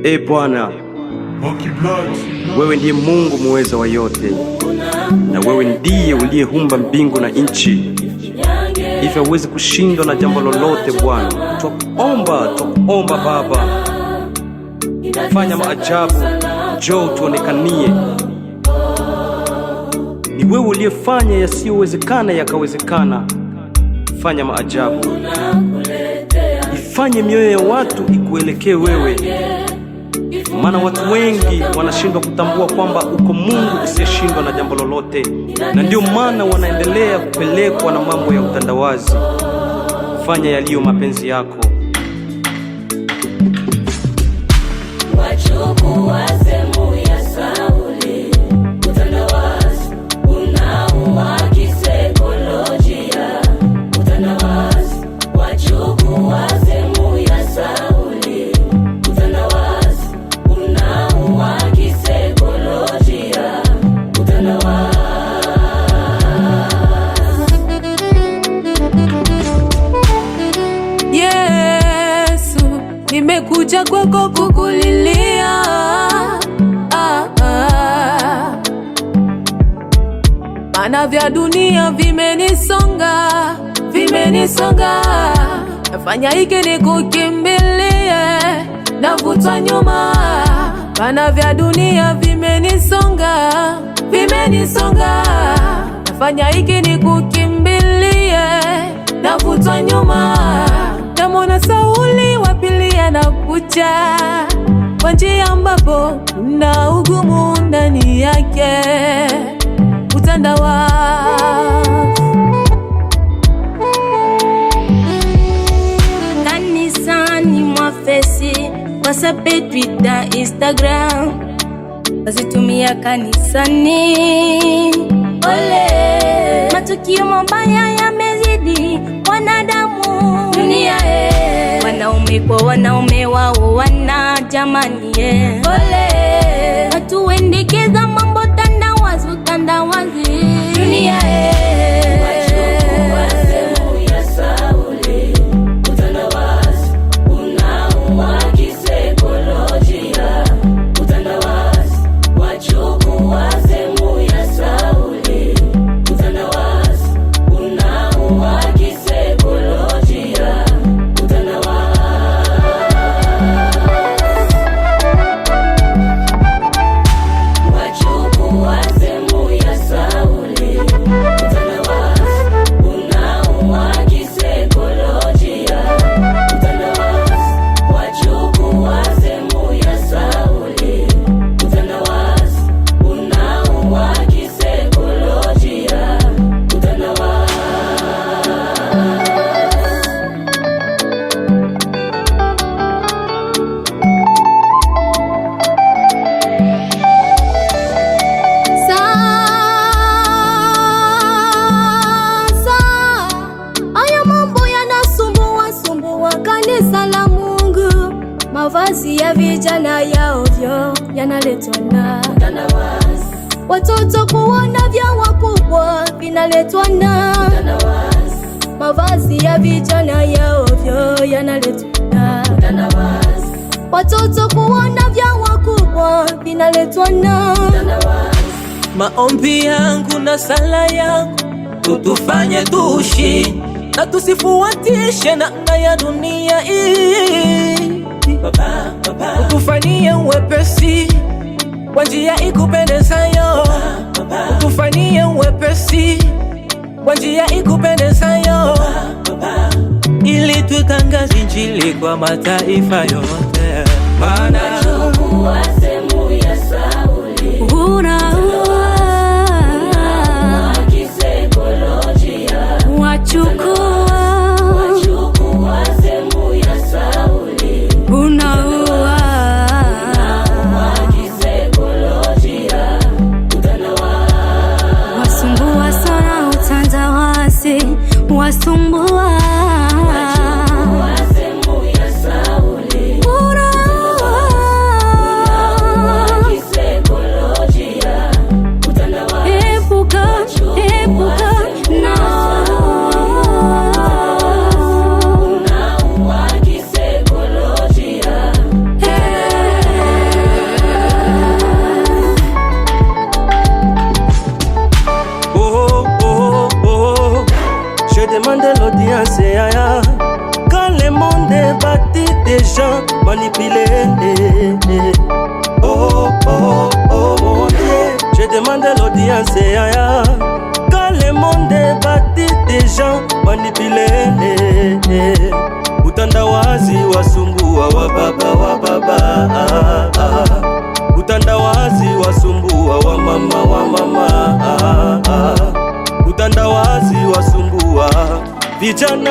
E Bwana, wewe ndiye Mungu muweza wa yote, na wewe ndiye uliyeumba mbingu na nchi, hivyo huwezi kushindwa na jambo lolote. Bwana, twakuomba Baba, fanya maajabu, njoo tuonekanie. Ni wewe uliyefanya yasiyowezekana yakawezekana. Fanya maajabu, ifanye mioyo ya watu ikuelekee wewe, maana watu wengi wanashindwa kutambua kwamba uko Mungu usiyeshindwa na jambo lolote, na ndio maana wanaendelea kupelekwa na mambo ya utandawazi. Fanya yaliyo mapenzi yako. Wachukua sehemu ya Sauli, utandawazi unaua kisaikolojia. Utandawazi wachukua sehemu ya Sauli, utandawazi unaua kisaikolojia. Utandawazi Yesu, nimekuja kwako kukulilia, maana vya dunia vimenisonga, nafanya hiki nikukimbilie, navutwa nyuma. Maana vya dunia vimenisonga, nafanya hiki nikukimbilie, navutwa nyuma. Namwona Sauli wa pili anakuja kwa njia ambapo kuna ugumu ndani yake. Utandawazi kanisani mwa Fesi, WhatsApp, Twitter, Instagram wazitumia kanisani. Ole, matukio mabaya yamezidi wanadamu dunia, wanaume kwa wanaume wao wana jamani. Ole, watu wendekeza mambo tandawazi dunia. Wachukua sehemu ya Sauli, utandawazi unaua kisaikolojia. Utandawazi wachukua sehemu ya Sauli, utandawazi unaua kisaikolojia. Wachukua sehemu ya Sauli, utandawazi unaua kisaikolojia. Utandawazi wachukua sehemu ya Sauli, utandawazi unaua kisaikolojia. Haya mambo yanasumbua kanisa la Mungu. Mavazi ya vijana ya ovyo yanaletwa na utandawazi. Watoto kuona vya wakubwa vinaletwa na utandawazi. Mavazi ya vijana ya ovyo yanaletwa na utandawazi. Watoto kuona vya wakubwa vinaletwa na utandawazi. Maombi yangu na sala yangu tutufanye tuishi na tusifuatishe namna ya dunia hii. Baba, utufanyie wepesi kwa njia ikupendezayo. Utufanyie wepesi kwa njia ikupendezayo, ili tutangaze Injili kwa mataifa yote. Maana Wachukua sehemu ya Sauli, wachukua sehemu ya Sauli, unaua kisaikolojia. Utandawazi wasumbua sana, utandawazi wasumbua. wachukua sehemu ya Sauli, unaua kisaikolojia. Utandawazi Epuka na unaua kisaikolojia. demande l'audience, yaya. Quand le monde est bâti des gens manipulés. Oh, oh, oh, mon Dieu. Je demande l'audience, yaya. Quand le monde est bâti des gens manipulés. Utandawazi wasumbua wa baba. Utandawazi wasumbua wa mama. Utandawazi wasumbua vijana.